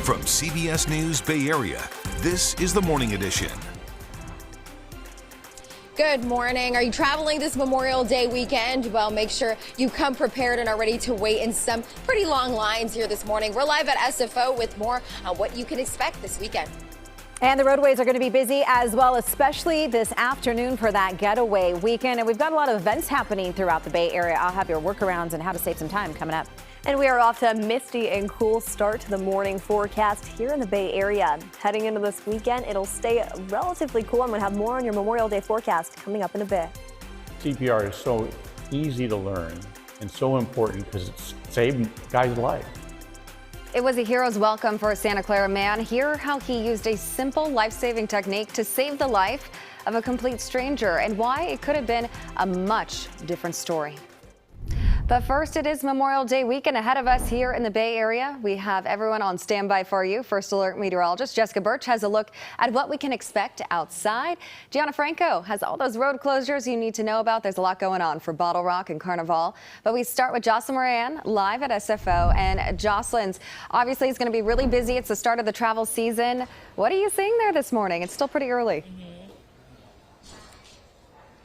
From CBS News Bay Area, this is the Morning Edition. Good morning. Are you traveling this Memorial Day weekend? Well, make sure you come prepared and are ready to wait in some pretty long lines here this morning. We're live at SFO with more on what you can expect this weekend. And the roadways are going to be busy as well, especially this afternoon for that getaway weekend. And we've got a lot of events happening throughout the Bay Area. I'll have your workarounds and how to save some time coming up. And we are off to a misty and cool start to the morning forecast here in the Bay Area. Heading into this weekend, it'll stay relatively cool. I'm going to have more on your Memorial Day forecast coming up in a bit. CPR is so easy to learn and so important because it's saved guys' lives. It was a hero's welcome for a Santa Clara man. Hear how he used a simple life-saving technique to save the life of a complete stranger and why it could have been a much different story. But first, it is Memorial Day weekend ahead of us here in the Bay Area. We have everyone on standby for you. First Alert meteorologist Jessica Birch has a look at what we can expect outside. Gianna Franco has all those road closures you need to know about. There's a lot going on for Bottle Rock and Carnival. But we start with Jocelyn Moran live at SFO. And Jocelyn's obviously it's going to be really busy. It's the start of the travel season. What are you seeing there this morning? It's still pretty early.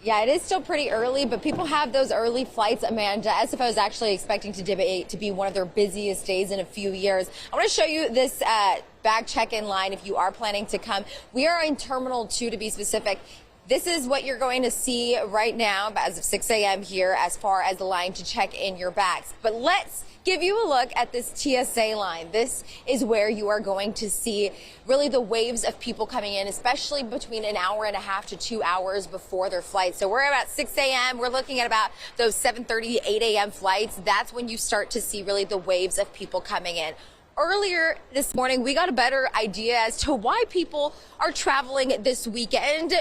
Yeah, it is still pretty early, but people have those early flights, Amanda. SFO is actually expecting today to be one of their busiest days in a few years. I want to show you this bag check-in line if you are planning to come. We are in Terminal 2 to be specific. This is what you're going to see right now as of 6 a.m. here as far as the line to check in your bags. But let's give you a look at this TSA line. This is where you are going to see really the waves of people coming in, especially between an hour and a half to 2 hours before their flight. So we're about 6 a.m. We're looking at about those 7:30, 8 a.m. flights. That's when you start to see really the waves of people coming in. Earlier this morning, we got a better idea as to why people are traveling this weekend.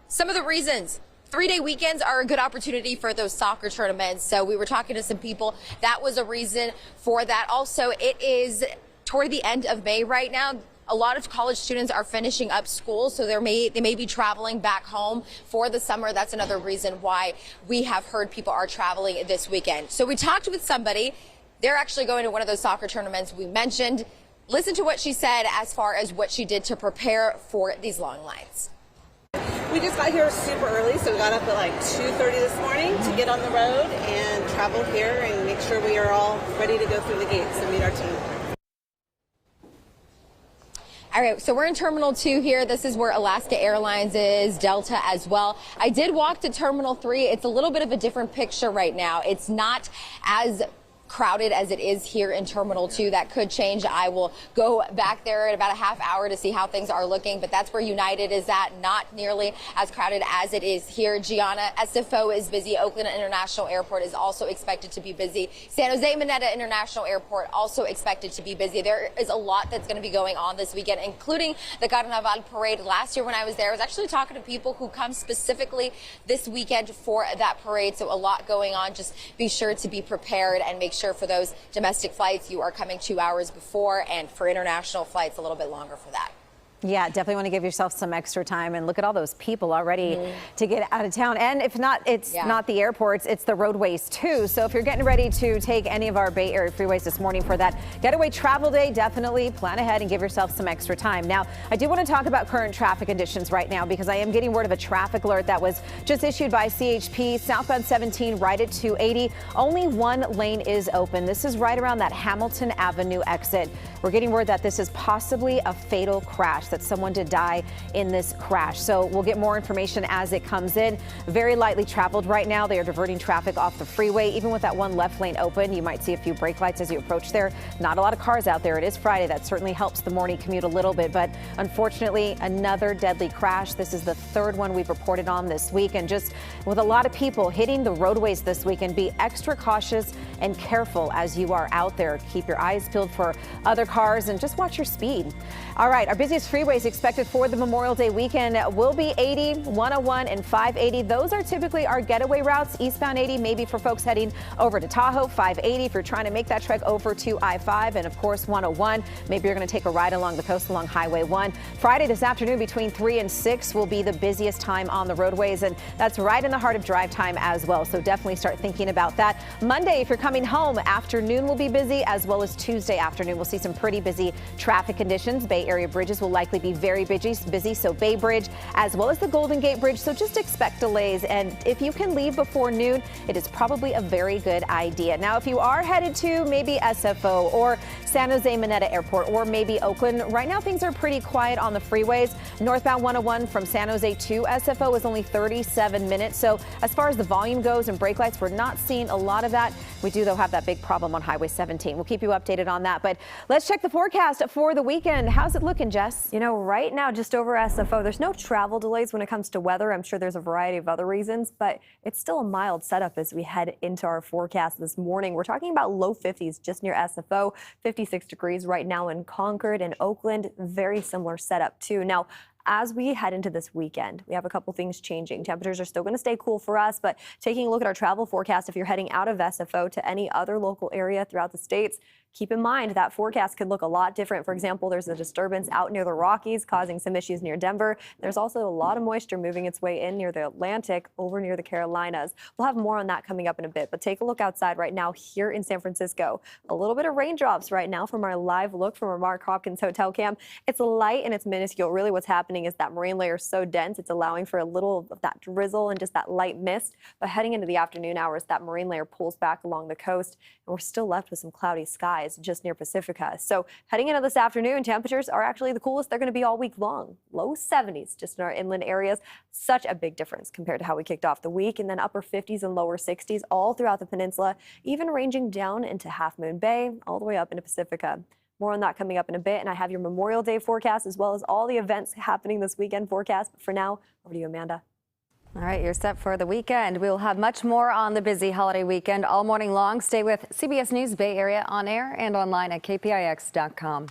Some of the reasons. 3-day weekends are a good opportunity for those soccer tournaments. So we were talking to some people. That was a reason for that. Also, it is toward the end of May right now. A lot of college students are finishing up school, so they may be traveling back home for the summer. That's another reason why we have heard people are traveling this weekend. So we talked with somebody. They're actually going to one of those soccer tournaments we mentioned. Listen to what she said as far as what she did to prepare for these long lines. We just got here super early, so we got up at like 2:30 this morning to get on the road and travel here and make sure we are all ready to go through the gates and meet our team. All right, so we're in Terminal 2 here. This is where Alaska Airlines is, Delta as well. I did walk to Terminal 3. It's a little bit of a different picture right now. It's not as crowded as it is here in Terminal 2. That could change. I will go back there in about a half hour to see how things are looking, but that's where United is at, not nearly as crowded as it is here. Gianna, SFO is busy. Oakland International Airport is also expected to be busy. San Jose Mineta International Airport also expected to be busy. There is a lot that's going to be going on this weekend, including the Carnaval parade. Last year when I was there, I was actually talking to people who come specifically this weekend for that parade, so a lot going on. Just be sure to be prepared and make sure for those domestic flights you are coming 2 hours before, and for international flights a little bit longer for that. Yeah, definitely want to give yourself some extra time and look at all those people already to get out of town. And if not, it's not the airports, it's the roadways too. So if you're getting ready to take any of our Bay Area freeways this morning for that getaway travel day, definitely plan ahead and give yourself some extra time. Now, I do want to talk about current traffic conditions right now because I am getting word of a traffic alert that was just issued by CHP. Southbound 17 right at 280. Only one lane is open. This is right around that Hamilton Avenue exit. We're getting word that this is possibly a fatal crash, that someone did die in this crash. So we'll get more information as it comes in. Very lightly traveled right now. They are diverting traffic off the freeway. Even with that one left lane open, you might see a few brake lights as you approach there. Not a lot of cars out there. It is Friday. That certainly helps the morning commute a little bit. But unfortunately, another deadly crash. This is the third one we've reported on this week. And just with a lot of people hitting the roadways this weekend, be extra cautious and careful as you are out there. Keep your eyes peeled for other cars and just watch your speed. All right, our busiest freeway freeways expected for the Memorial Day weekend will be 80, 101, and 580. Those are typically our getaway routes. Eastbound 80, maybe for folks heading over to Tahoe. 580 if you're trying to make that trek over to I-5. And of course, 101. Maybe you're going to take a ride along the coast along Highway 1. Friday this afternoon between 3 and 6 will be the busiest time on the roadways. And that's right in the heart of drive time as well. So definitely start thinking about that. Monday, if you're coming home, afternoon will be busy, as well as Tuesday afternoon. We'll see some pretty busy traffic conditions. Bay Area bridges will likely be very busy. So Bay Bridge as well as the Golden Gate Bridge. So just expect delays. And if you can leave before noon, it is probably a very good idea. Now, if you are headed to maybe SFO or San Jose Mineta Airport or maybe Oakland, right now things are pretty quiet on the freeways. Northbound 101 from San Jose to SFO is only 37 minutes. So as far as the volume goes and brake lights, we're not seeing a lot of that. We do, though, have that big problem on Highway 17. We'll keep you updated on that. But let's check the forecast for the weekend. How's it looking, Jess? You know, right now, just over SFO, there's no travel delays when it comes to weather. I'm sure there's a variety of other reasons, but it's still a mild setup as we head into our forecast this morning. We're talking about low 50s just near SFO, 56 degrees right now in Concord and Oakland. Very similar setup, too. Now, as we head into this weekend, we have a couple things changing. Temperatures are still going to stay cool for us, but taking a look at our travel forecast, if you're heading out of SFO to any other local area throughout the states, keep in mind that forecast could look a lot different. For example, there's a disturbance out near the Rockies causing some issues near Denver. There's also a lot of moisture moving its way in near the Atlantic over near the Carolinas. We'll have more on that coming up in a bit, but take a look outside right now here in San Francisco. A little bit of raindrops right now from our live look from our Mark Hopkins hotel cam. It's light and it's minuscule. Really what's happening is that marine layer is so dense, it's allowing for a little of that drizzle and just that light mist. But heading into the afternoon hours, that marine layer pulls back along the coast and we're still left with some cloudy skies just near Pacifica. So heading into this afternoon, temperatures are actually the coolest they're going to be all week long. Low 70s just in our inland areas. Such a big difference compared to how we kicked off the week. And then upper 50s and lower 60s all throughout the peninsula, even ranging down into Half Moon Bay, all the way up into Pacifica. More on that coming up in a bit. And I have your Memorial Day forecast as well as all the events happening this weekend forecast. But for now, over to you, Amanda. All right, you're set for the weekend. We will have much more on the busy holiday weekend all morning long. Stay with CBS News Bay Area on air and online at KPIX.com.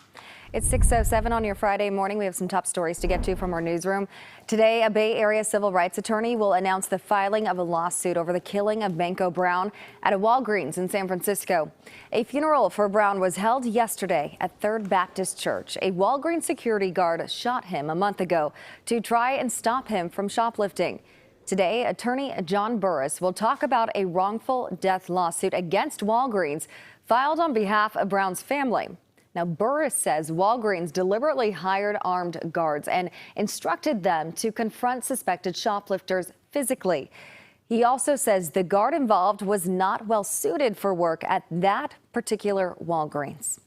It's 6:07 on your Friday morning. We have some top stories to get to from our newsroom. Today, a Bay Area civil rights attorney will announce the filing of a lawsuit over the killing of Manco Brown at a Walgreens in San Francisco. A funeral for Brown was held yesterday at Third Baptist Church. A Walgreens security guard shot him a month ago to try and stop him from shoplifting. Today, attorney John Burris will talk about a wrongful death lawsuit against Walgreens filed on behalf of Brown's family. Now, Burris says Walgreens deliberately hired armed guards and instructed them to confront suspected shoplifters physically. He also says the guard involved was not well suited for work at that particular Walgreens.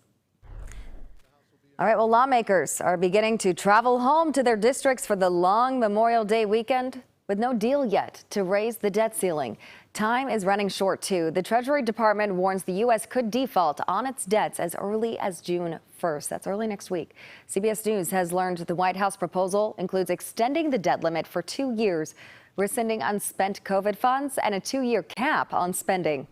All right, well, lawmakers are beginning to travel home to their districts for the long Memorial Day weekend with no deal yet to raise the debt ceiling. Time is running short, too. The Treasury Department warns the U.S. could default on its debts as early as June 1st. That's early next week. CBS News has learned the White House proposal includes extending the debt limit for 2 years, rescinding unspent COVID funds, and a 2-year cap on spending.